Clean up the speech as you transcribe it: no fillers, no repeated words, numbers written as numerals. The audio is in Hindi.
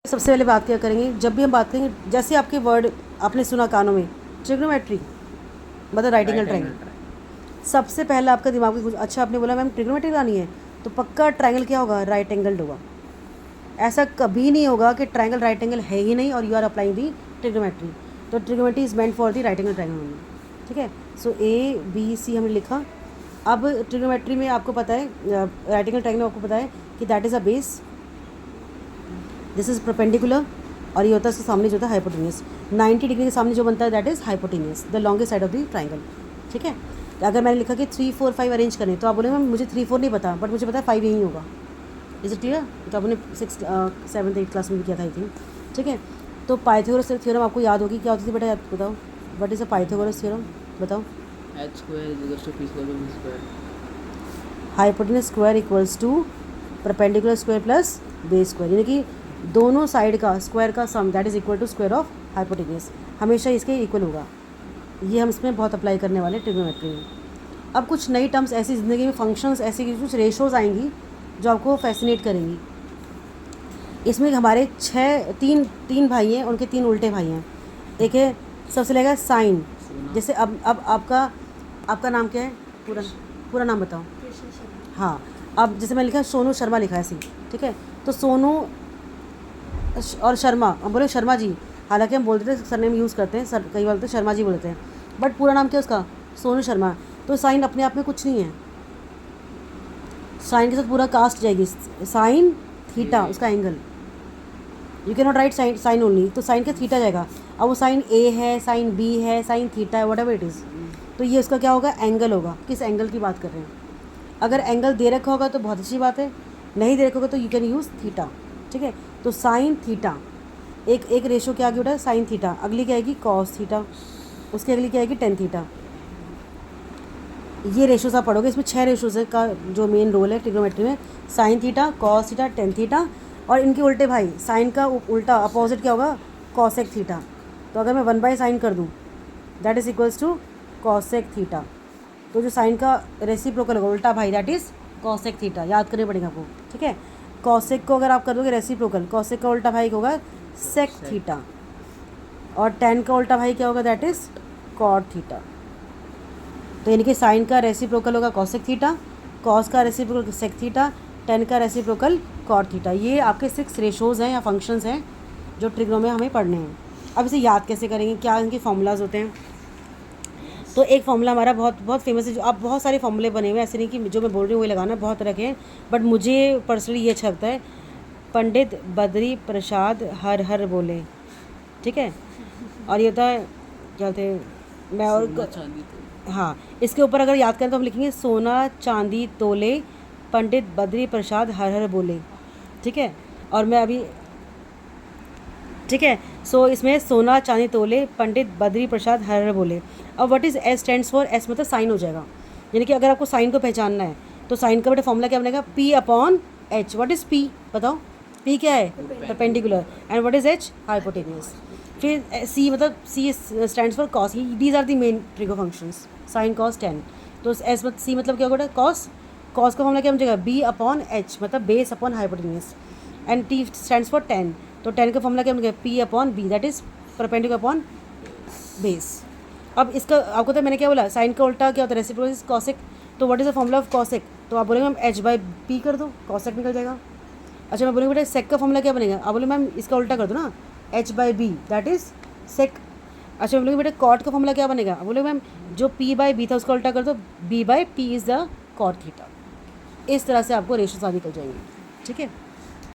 सबसे पहले बात क्या करेंगे, जब भी हम बात करेंगे, जैसे आपके वर्ड आपने सुना कानों में ट्रिग्नोमेट्री मतलब राइट एंगल ट्रायंगल, सबसे पहले आपका दिमाग में कुछ अच्छा आपने बोला मैम ट्रिग्नोमेट्री लानी है तो पक्का ट्रायंगल क्या होगा, राइट एंगल्ड होगा। ऐसा कभी नहीं होगा कि ट्रायंगल राइट एंगल है ही नहीं और you are applying the trigonometry. तो trigonometry is meant for the right angle triangle only. ठीक है, सो ए बी सी हमने लिखा। अब ट्रिग्नोमेट्री में आपको पता है राइट एंगल ट्रायंगल में आपको पता है कि that is a base, this is perpendicular और ये होता है इसके सामने जो होता है हाइपोटेनियस। 90 डिग्री के सामने जो बनता है that is hypotenuse, the longest side of the triangle. ठीक है, तो अगर मैंने लिखा कि 3 4 5 अरेंज करें तो आप बोले मैम मुझे 3 4 नहीं पता बट मुझे पता है 5 यही होगा। Is it clear? तो आपने 6 7th 8th क्लास में भी किया था आई थिंक। ठीक है, तो पाइथागोरस थ्योरम आपको याद होगी, क्या होती थी बेटा, याद बताओ, what is a Pythagoras theorem बताओ। Hypotenuse square equals to perpendicular square plus base square, यानी कि दोनों साइड का स्क्वायर का sum that is equal to square of hypotenuse, हमेशा इसके इक्वल होगा। ये हम इसमें बहुत अप्लाई करने वाले ट्रिग्नोमेट्री में। अब कुछ नई टर्म्स ऐसी ज़िंदगी में, फंक्शंस ऐसी कुछ रेशोज़ आएंगी जो आपको फैसिनेट करेंगी। इसमें हमारे तीन भाई हैं, उनके 3 उल्टे भाई हैं। एक है सबसे लगेगा साइन, जैसे अब आपका नाम क्या है, पूरा नाम बताओ। हाँ, अब जैसे मैं लिखा सोनू शर्मा लिखा है ऐसे, ठीक है, तो सोनू और शर्मा, हम बोले शर्मा जी, हालांकि हम बोलते थे सरनेम यूज़ करते हैं, सर कई बार बोलते शर्मा जी बोलते हैं, बट पूरा नाम क्या उसका, सोनू शर्मा। तो साइन अपने आप में कुछ नहीं है, साइन के साथ पूरा कास्ट जाएगी, साइन थीटा उसका angle, you can not write sine only, तो साइन का थीटा जाएगा। अब वो साइन ए है, साइन बी है, साइन थीटा है, वट एवर इट इज़, तो ये उसका क्या होगा, एंगल होगा। किस एंगल की बात कर रहे हैं, अगर एंगल दे रखा होगा तो बहुत अच्छी बात है, नहीं दे रखा होगा तो यू कैन यूज़ थीटा। ठीक है, तो साइन थीटा एक रेशो क्या आगे उठा, साइन थीटा, अगली क्या आएगी कॉस थीटा, उसकी अगली क्या आएगी टेन थीटा। ये रेशोज आप पढ़ोगे, इसमें 6 रेशोज का जो मेन रोल है ट्रिग्नोमेट्री में, sine theta, cos theta, tan theta, और इनके उल्टे भाई, साइन का उल्टा अपोजिट क्या होगा, कॉसेक थीटा। तो अगर मैं 1/sin कर दूँ that is equals to cosec theta, तो जो साइन का रेसिप्रोकल होगा उल्टा भाई दैट इज़ कॉसेक थीटा, याद करने पड़ेगा आपको। ठीक है, कॉसेक को अगर आप कर दोगे रेसिप्रोकल, कॉसेक का उल्टा भाई होगा सेक थीटा, और टेन का उल्टा भाई क्या होगा, दैट इज़ कॉट थीटा। तो यानी कि साइन का रेसिप्रोकल होगा कॉसेक थीटा, कॉस का रेसिप्रोकल सेक थीटा, टेन का रेसिप्रोकल कॉट थीटा। ये आपके 6 रेशोज़ हैं या फंक्शंस हैं जो ट्रिग्नो में हमें पढ़ने हैं। अब इसे याद कैसे करेंगे, क्या इनके फॉर्मूलाज होते हैं। तो एक फॉर्मूला हमारा बहुत फेमस है, जो आप बहुत सारे फॉर्मूले बने हुए हैं, ऐसे नहीं कि जो मैं बोल रही हूँ वही लगाना, बहुत तरह के हैं, बट मुझे पर्सनली ये अच्छा लगता है, पंडित बद्री प्रसाद हर हर बोले। ठीक है, और ये होता है क्या बोलते हैं, मैं और हाँ, इसके ऊपर अगर याद करें तो हम लिखेंगे सोना चांदी तोले पंडित बद्री प्रसाद हर हर बोले। ठीक है, और मैं अभी, ठीक है, सो इसमें सोना चांदी तोले पंडित बद्री प्रसाद हर हर बोले। अब what is S stands for, S मतलब साइन हो जाएगा, यानी कि अगर आपको साइन को पहचानना है तो साइन का बेटा फॉर्मूला क्या बनेगा, P upon H. What is P बताओ, पी क्या है, perpendicular, and what is H, hypotenuse. फिर सी मतलब C stands for cos, these are the main trigo functions, sine cos tan. तो एस मतलब सी मतलब क्या होगा, कॉस, कॉस का फॉर्मूला क्या बन जाएगा, बी अपॉन एच मतलब base upon hypotenuse, and T stands for tan, तो टेन का फॉर्मूला क्या बन गया, P upon B that is perpendicular upon base. अब इसका आपको तो मैंने क्या बोला, साइन का उल्टा क्या होता है, रेसिप्रोकल इज कॉसेक, तो what is the formula of cosec, तो आप बोलेंगे मैम एच बाई पी कर दो, कॉसेक निकल जाएगा। अच्छा मैं बोलेंगे बेटा सेक का फॉर्मूला क्या बनेगा, आप बोले मैम इसका उल्टा कर दो ना, H by B that is sec. अच्छा मैं बोलेंगे बेटा कॉट का फॉर्मूला क्या बनेगा, बोले मैम जो पी बाई बी था उसका उल्टा कर दो, B by P is the cot theta. इस तरह से आपको रेशो निकल जाएंगे। ठीक है।